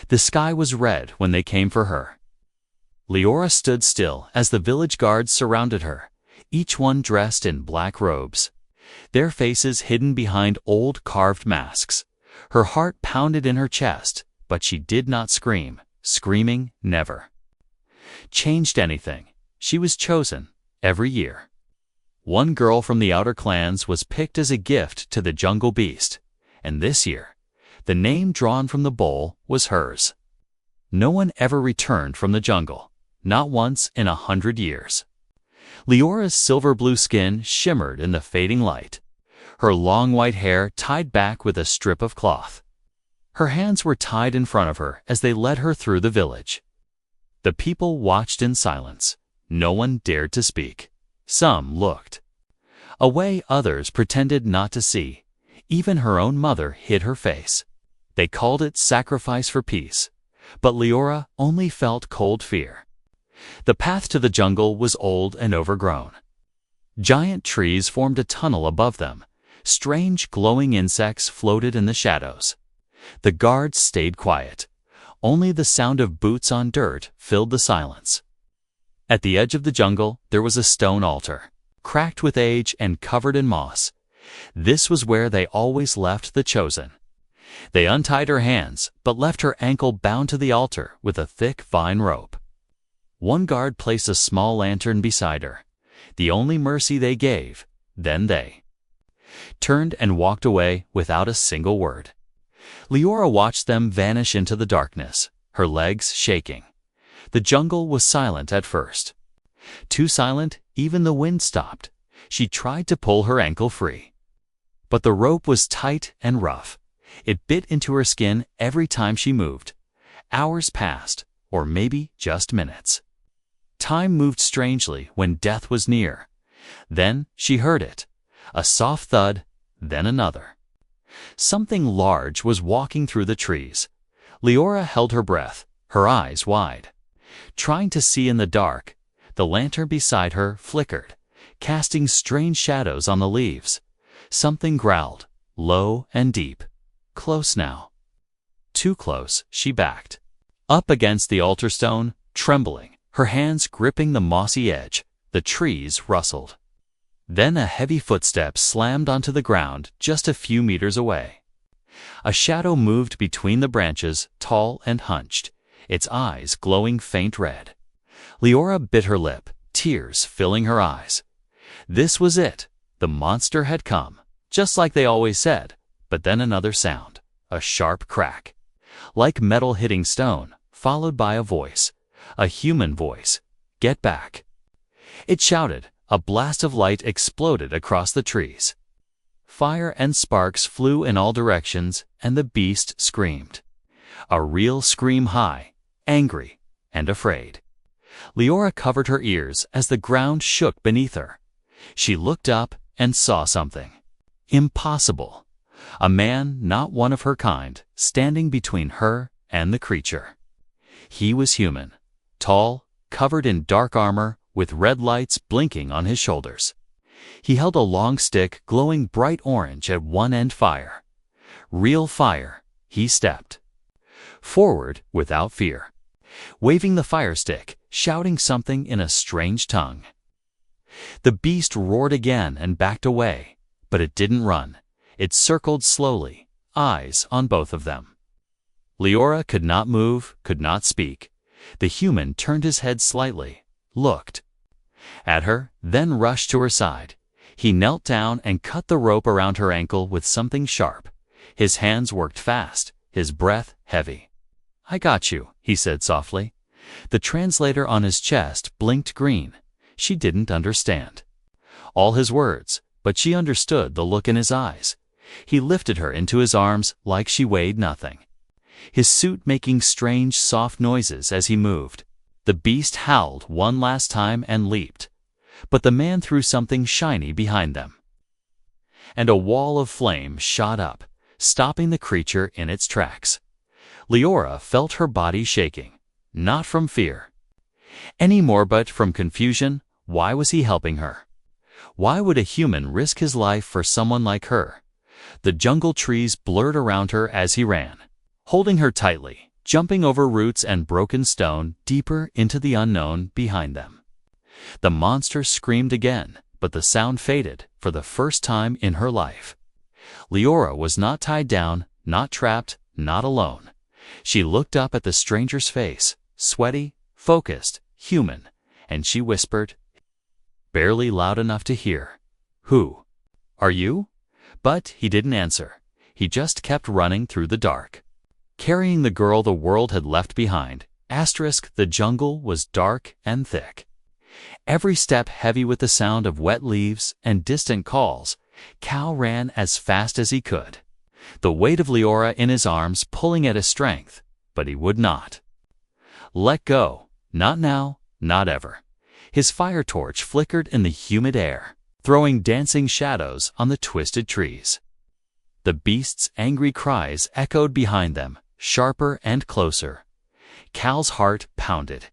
The sky was red when they came for her. Leora stood still as the village guards surrounded her, each one dressed in black robes, their faces hidden behind old carved masks. Her heart pounded in her chest, but she did not scream. Screaming never changed anything. She was chosen every year. One girl from the outer clans was picked as a gift to the jungle beast, and this year, the name drawn from the bowl was hers. No one ever returned from the jungle, not once in 100 years. Leora's silver blue skin shimmered in the fading light, her long white hair tied back with a strip of cloth. Her hands were tied in front of her as they led her through the village. The people watched in silence. No one dared to speak. Some looked away, others pretended not to see. Even her own mother hid her face. They called it sacrifice for peace, but Leora only felt cold fear. The path to the jungle was old and overgrown. Giant trees formed a tunnel above them. Strange glowing insects floated in the shadows. The guards stayed quiet. Only the sound of boots on dirt filled the silence. At the edge of the jungle, there was a stone altar, cracked with age and covered in moss. This was where they always left the chosen. They untied her hands, but left her ankle bound to the altar with a thick vine rope. One guard placed a small lantern beside her, the only mercy they gave. Then they turned and walked away without a single word. Leora watched them vanish into the darkness, her legs shaking. The jungle was silent at first. Too silent, even the wind stopped. She tried to pull her ankle free. But the rope was tight and rough. It bit into her skin every time she moved. Hours passed, or maybe just minutes. Time moved strangely when death was near. Then she heard it. A soft thud, then another. Something large was walking through the trees. Leora held her breath, her eyes wide. Trying to see in the dark, the lantern beside her flickered, casting strange shadows on the leaves. Something growled, low and deep. Close now. Too close, she backed. Up against the altar stone, trembling, her hands gripping the mossy edge, the trees rustled. Then a heavy footstep slammed onto the ground just a few meters away. A shadow moved between the branches, tall and hunched, its eyes glowing faint red. Leora bit her lip, tears filling her eyes. This was it. The monster had come, just like they always said. But then another sound, a sharp crack, like metal hitting stone, followed by a voice, a human voice. Get back. It shouted. A blast of light exploded across the trees. Fire and sparks flew in all directions, and the beast screamed. A real scream, high, angry, and afraid. Leora covered her ears as the ground shook beneath her. She looked up and saw something impossible. A man, not one of her kind, standing between her and the creature. He was human, tall, covered in dark armor, with red lights blinking on his shoulders. He held a long stick glowing bright orange at one end. Fire. Real fire. He stepped forward without fear, waving the fire stick, shouting something in a strange tongue. The beast roared again and backed away, but it didn't run. It circled slowly, eyes on both of them. Leora could not move, could not speak. The human turned his head slightly, looked at her, then rushed to her side. He knelt down and cut the rope around her ankle with something sharp. His hands worked fast, his breath heavy. I got you, he said softly. The translator on his chest blinked green. She didn't understand all his words, but she understood the look in his eyes. He lifted her into his arms like she weighed nothing, his suit making strange soft noises as he moved. The beast howled one last time and leaped, but the man threw something shiny behind them, and a wall of flame shot up, stopping the creature in its tracks. Leora felt her body shaking, not from fear anymore, but from confusion. Why was he helping her? Why would a human risk his life for someone like her? The jungle trees blurred around her as he ran, holding her tightly, jumping over roots and broken stone deeper into the unknown behind them. The monster screamed again, but the sound faded for the first time in her life. Leora was not tied down, not trapped, not alone. She looked up at the stranger's face, sweaty, focused, human, and she whispered, barely loud enough to hear, "Who are you?" But he didn't answer. He just kept running through the dark, carrying the girl the world had left behind. The jungle was dark and thick. Every step heavy with the sound of wet leaves and distant calls. Cal ran as fast as he could, the weight of Leora in his arms pulling at his strength, but he would not let go. Not now, not ever. His fire torch flickered in the humid air, throwing dancing shadows on the twisted trees. The beast's angry cries echoed behind them, sharper and closer. Cal's heart pounded,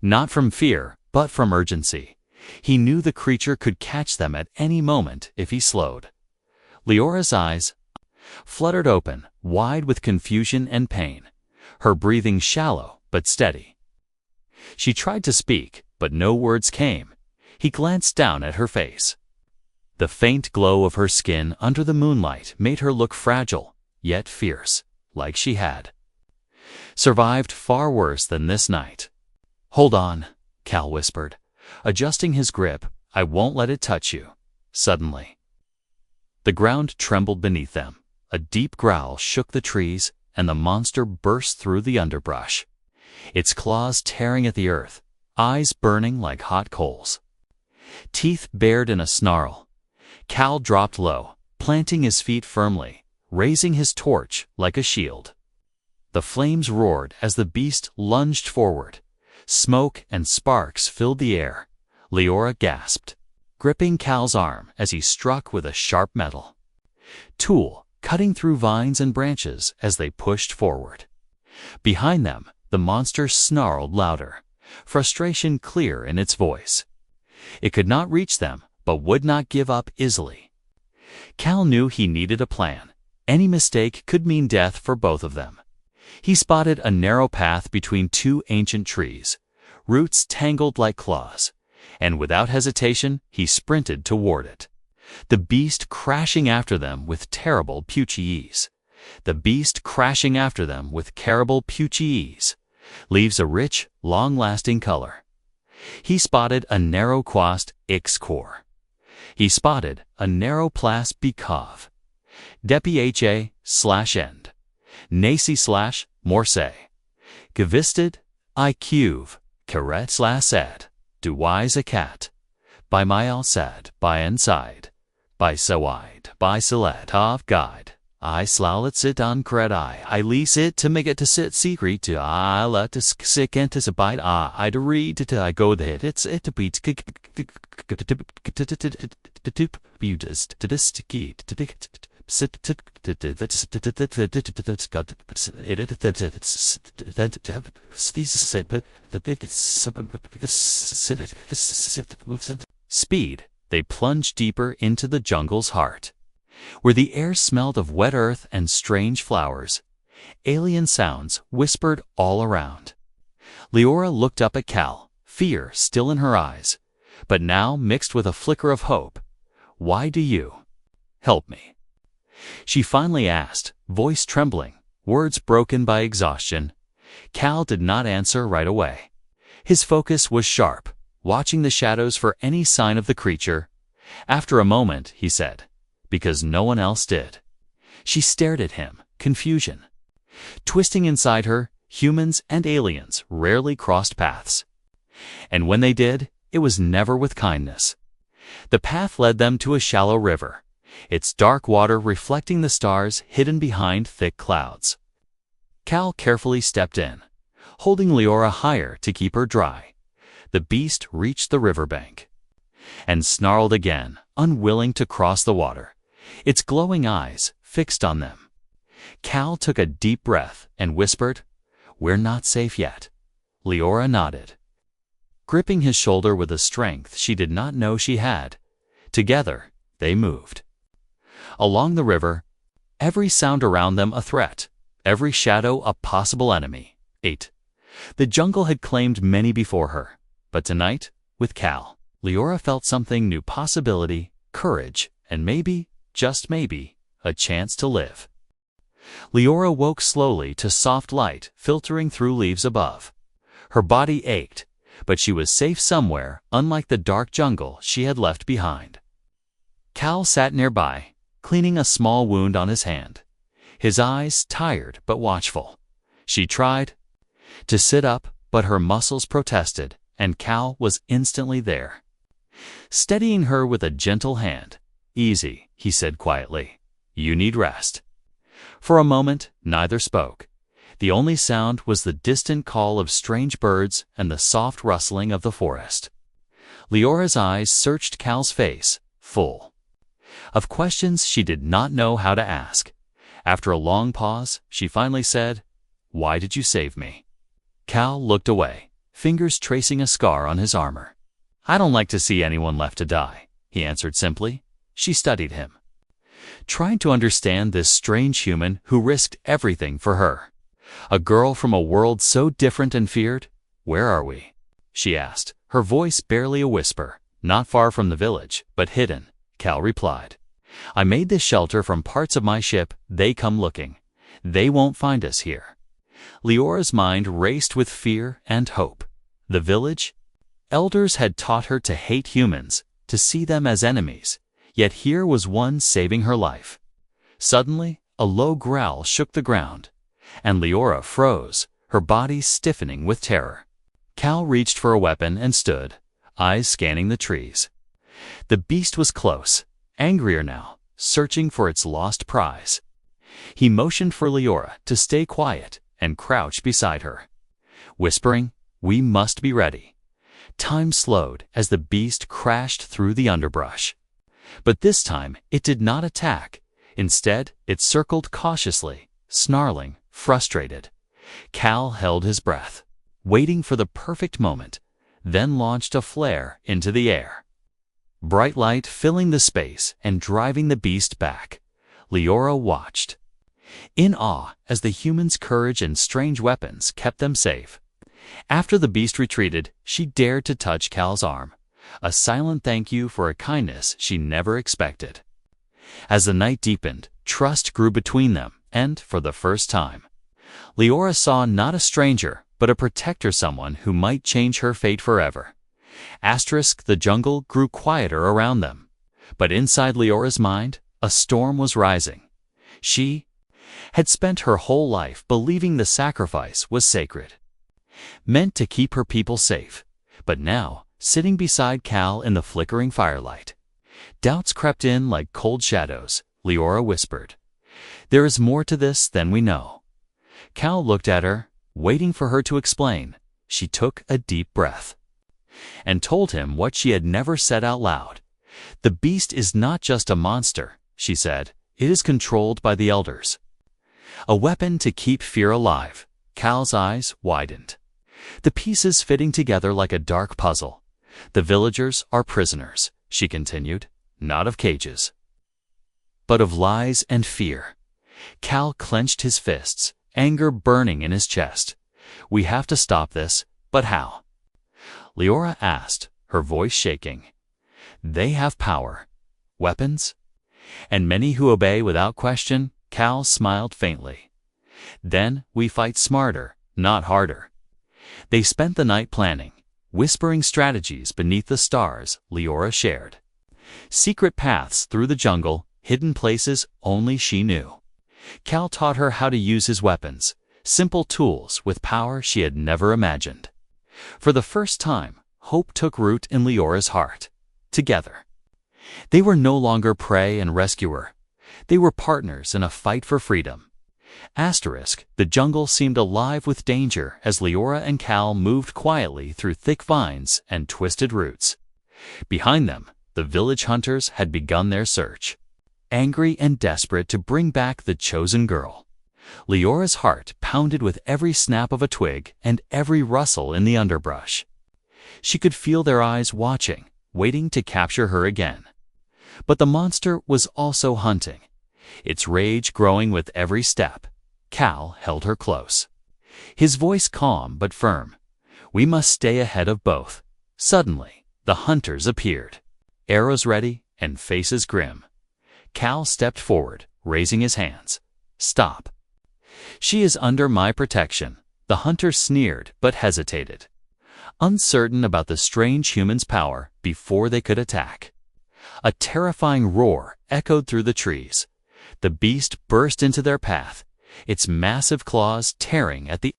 not from fear, but from urgency. He knew the creature could catch them at any moment if he slowed. Leora's eyes fluttered open, wide with confusion and pain, her breathing shallow but steady. She tried to speak, but no words came. He glanced down at her face. The faint glow of her skin under the moonlight made her look fragile, yet fierce, like she had survived far worse than this night. "Hold on," Cal whispered, adjusting his grip. "I won't let it touch you." Suddenly, the ground trembled beneath them. A deep growl shook the trees, and the monster burst through the underbrush, its claws tearing at the earth, eyes burning like hot coals, teeth bared in a snarl. Cal dropped low, planting his feet firmly, raising his torch like a shield. The flames roared as the beast lunged forward. Smoke and sparks filled the air. Leora gasped, gripping Cal's arm as he struck with a sharp metal tool, cutting through vines and branches as they pushed forward. Behind them, the monster snarled louder, frustration clear in its voice. It could not reach them, but would not give up easily. Cal knew he needed a plan. Any mistake could mean death for both of them. He spotted a narrow path between two ancient trees, roots tangled like claws, and without hesitation he sprinted toward it, the beast crashing after them with terrible puchy ease. Leaves a rich, long-lasting color. He spotted a narrow quast ix-core. He spotted a narrow plas bikov. Depi/end. Nacy/morse. Gevisted, iq, karet/ed, duwise a cat. By my sad, by inside, by sawide, by select of guide. I slowlet sit on cred I lease it to make it to sit secret to I let to sick anticipate I to read to I go that it's it to beat you just to this to keep to sit speed. They plunged deeper into the jungle's heart, where the air smelled of wet earth and strange flowers. Alien sounds whispered all around. Leora looked up at Cal, fear still in her eyes, but now mixed with a flicker of hope. "Why do you help me?" she finally asked, voice trembling, words broken by exhaustion. Cal did not answer right away. His focus was sharp, watching the shadows for any sign of the creature. After a moment, he said, "Because no one else did." She stared at him, confusion twisting inside her. Humans and aliens rarely crossed paths, and when they did, it was never with kindness. The path led them to a shallow river, its dark water reflecting the stars hidden behind thick clouds. Cal carefully stepped in, holding Leora higher to keep her dry. The beast reached the riverbank and snarled again, unwilling to cross the water, its glowing eyes fixed on them. Cal took a deep breath and whispered, "We're not safe yet." Leora nodded, gripping his shoulder with a strength she did not know she had. Together, they moved along the river, every sound around them a threat, every shadow a possible enemy. 8. The jungle had claimed many before her, but tonight, with Cal, Leora felt something new: possibility, courage, and maybe, just maybe, a chance to live. Leora woke slowly to soft light filtering through leaves above. Her body ached, but she was safe somewhere, unlike the dark jungle she had left behind. Cal sat nearby, cleaning a small wound on his hand, his eyes tired but watchful. She tried to sit up, but her muscles protested, and Cal was instantly there, steadying her with a gentle hand. "Easy," he said quietly. "You need rest." For a moment, neither spoke. The only sound was the distant call of strange birds and the soft rustling of the forest. Leora's eyes searched Cal's face, full of questions she did not know how to ask. After a long pause, she finally said, "Why did you save me?" Cal looked away, fingers tracing a scar on his armor. "I don't like to see anyone left to die," he answered simply. She studied him, trying to understand this strange human who risked everything for her. A girl from a world so different and feared. "Where are we?" she asked, her voice barely a whisper. "Not far from the village, but hidden," Cal replied. "I made this shelter from parts of my ship. They come looking. They won't find us here." Leora's mind raced with fear and hope. The village? Elders had taught her to hate humans, to see them as enemies, yet here was one saving her life. Suddenly, a low growl shook the ground, and Leora froze, her body stiffening with terror. Cal reached for a weapon and stood, eyes scanning the trees. The beast was close, angrier now, searching for its lost prize. He motioned for Leora to stay quiet and crouch beside her, whispering, "We must be ready." Time slowed as the beast crashed through the underbrush. But this time it did not attack. Instead, it circled cautiously, snarling, frustrated. Cal held his breath, waiting for the perfect moment, then launched a flare into the air. Bright light filling the space and driving the beast back. Leora watched, in awe, as the human's courage and strange weapons kept them safe. After the beast retreated, she dared to touch Cal's arm, a silent thank you for a kindness she never expected. As the night deepened, trust grew between them, and, for the first time, Leora saw not a stranger, but a protector, someone who might change her fate forever. The jungle grew quieter around them, but inside Leora's mind, a storm was rising. She had spent her whole life believing the sacrifice was sacred, meant to keep her people safe, but now, sitting beside Cal in the flickering firelight, doubts crept in like cold shadows. Leora whispered, "There is more to this than we know." Cal looked at her, waiting for her to explain. She took a deep breath and told him what she had never said out loud. "The beast is not just a monster," she said. "It is controlled by the elders. A weapon to keep fear alive." Cal's eyes widened, the pieces fitting together like a dark puzzle. "The villagers are prisoners," she continued, "not of cages, but of lies and fear." Cal clenched his fists, anger burning in his chest. "We have to stop this, but how?" Leora asked, her voice shaking. "They have power, weapons, and many who obey without question." Cal smiled faintly. "Then we fight smarter, not harder." They spent the night planning, whispering strategies beneath the stars. Leora shared secret paths through the jungle, hidden places only she knew. Cal taught her how to use his weapons, simple tools with power she had never imagined. For the first time, hope took root in Leora's heart. Together, they were no longer prey and rescuer. They were partners in a fight for freedom. The jungle seemed alive with danger as Leora and Cal moved quietly through thick vines and twisted roots. Behind them, the village hunters had begun their search, angry and desperate to bring back the chosen girl. Leora's heart pounded with every snap of a twig and every rustle in the underbrush. She could feel their eyes watching, waiting to capture her again. But the monster was also hunting, its rage growing with every step. Cal held her close. His voice calm but firm. "We must stay ahead of both." Suddenly, the hunters appeared, arrows ready and faces grim. Cal stepped forward, raising his hands. "Stop. She is under my protection." The hunter sneered but hesitated, uncertain about the strange human's power before they could attack. A terrifying roar echoed through the trees. The beast burst into their path, its massive claws tearing at the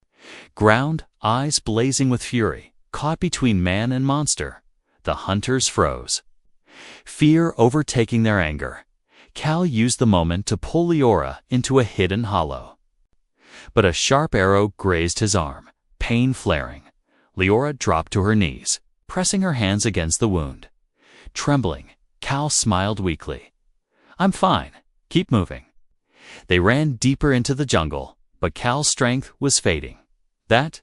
ground, eyes blazing with fury. Caught between man and monster, the hunters froze, fear overtaking their anger. Cal used the moment to pull Leora into a hidden hollow. But a sharp arrow grazed his arm, pain flaring. Leora dropped to her knees, pressing her hands against the wound. Trembling, Cal smiled weakly. "I'm fine. Keep moving." They ran deeper into the jungle, but Cal's strength was fading. That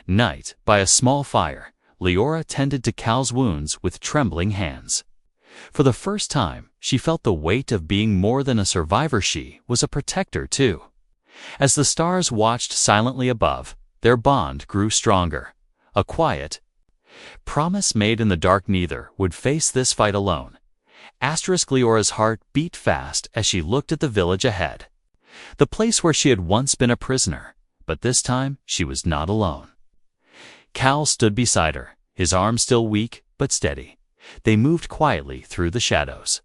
night, by a small fire, Leora tended to Cal's wounds with trembling hands. For the first time, she felt the weight of being more than a survivor. She was a protector, too. As the stars watched silently above, their bond grew stronger. A quiet promise made in the dark. Neither would face this fight alone. Leora's heart beat fast as she looked at the village ahead, the place where she had once been a prisoner, but this time she was not alone. Cal stood beside her, his arm still weak but steady. They moved quietly through the shadows,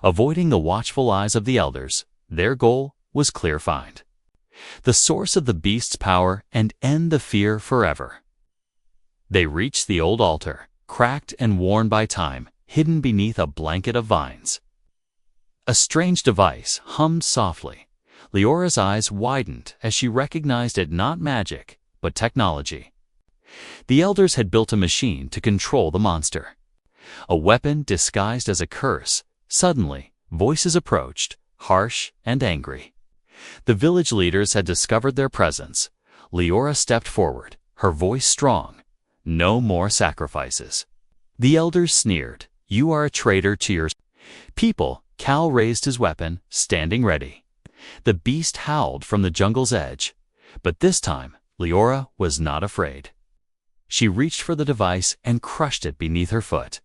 avoiding the watchful eyes of the elders. Their goal was clear: find the source of the beast's power and end the fear forever. They reached the old altar, cracked and worn by time, hidden beneath a blanket of vines. A strange device hummed softly. Leora's eyes widened as she recognized it: not magic, but technology. The elders had built a machine to control the monster, a weapon disguised as a curse. Suddenly, voices approached, harsh and angry. The village leaders had discovered their presence. Leora stepped forward, her voice strong. "No more sacrifices." The elders sneered. "You are a traitor to your people." Cal raised his weapon, standing ready. The beast howled from the jungle's edge, but this time Leora was not afraid. She reached for the device and crushed it beneath her foot.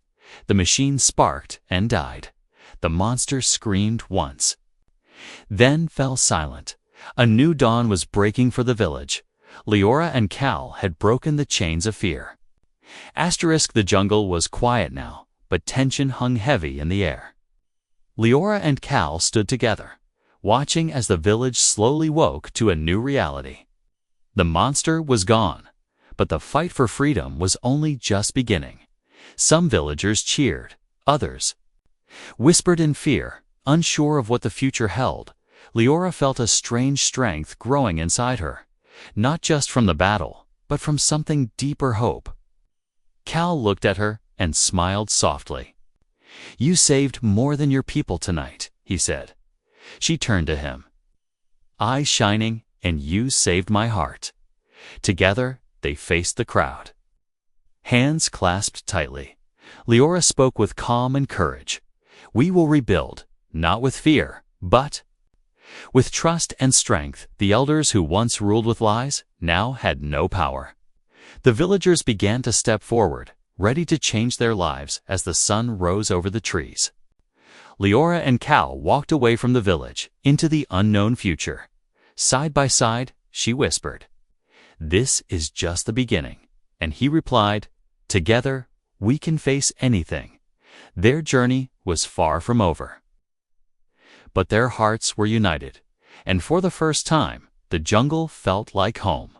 The machine sparked and died. The monster screamed once, then fell silent. A new dawn was breaking for the village. Leora and Cal had broken the chains of fear. The jungle was quiet now, but tension hung heavy in the air. Leora and Cal stood together, watching as the village slowly woke to a new reality. The monster was gone, but the fight for freedom was only just beginning. Some villagers cheered, others whispered in fear, unsure of what the future held. Leora felt a strange strength growing inside her, not just from the battle, but from something deeper: hope. Cal looked at her and smiled softly. "You saved more than your people tonight," he said. She turned to him, eyes shining, "and you saved my heart." Together, they faced the crowd, hands clasped tightly. Leora spoke with calm and courage. "We will rebuild, not with fear, but with trust and strength." The elders who once ruled with lies now had no power. The villagers began to step forward, ready to change their lives as the sun rose over the trees. Leora and Cal walked away from the village into the unknown future. Side by side, she whispered, "This is just the beginning." And he replied, "Together, we can face anything." Their journey was far from over, but their hearts were united, and for the first time, the jungle felt like home.